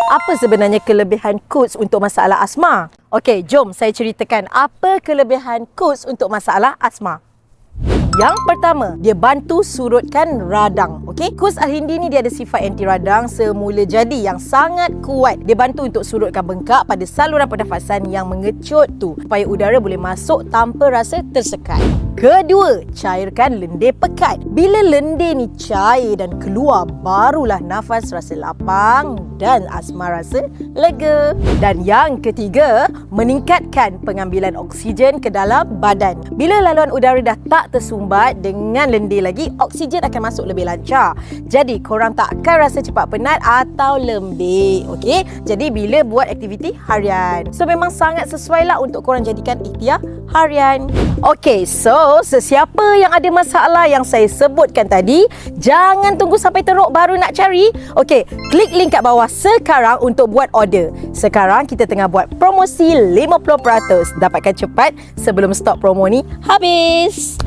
apa sebenarnya kelebihan Coach untuk masalah asma? Okey, jom saya ceritakan apa kelebihan Coach untuk masalah asma. Yang pertama, dia bantu surutkan radang. Okey, Coach Al-Hindi ni dia ada sifat anti radang semula jadi yang sangat kuat. Dia bantu untuk surutkan bengkak pada saluran pernafasan yang mengecut tu supaya udara boleh masuk tanpa rasa tersekat. Kedua, cairkan lendir pekat. Bila lendir ni cair dan keluar, barulah nafas rasa lapang dan asma rasa lega. Dan yang ketiga, meningkatkan pengambilan oksigen ke dalam badan. Bila laluan udara dah tak tersumbat dengan lendir lagi, oksigen akan masuk lebih lancar. Jadi korang tak akan rasa cepat penat atau lembik. Okey? Jadi bila buat aktiviti harian. So memang sangat sesuai lah untuk korang jadikan ikhtiar harian. Okey, so sesiapa yang ada masalah yang saya sebutkan tadi, jangan tunggu sampai teruk baru nak cari. Okey, klik link kat bawah sekarang untuk buat order. Sekarang kita tengah buat promosi 50%. Dapatkan cepat sebelum stok promo ni habis.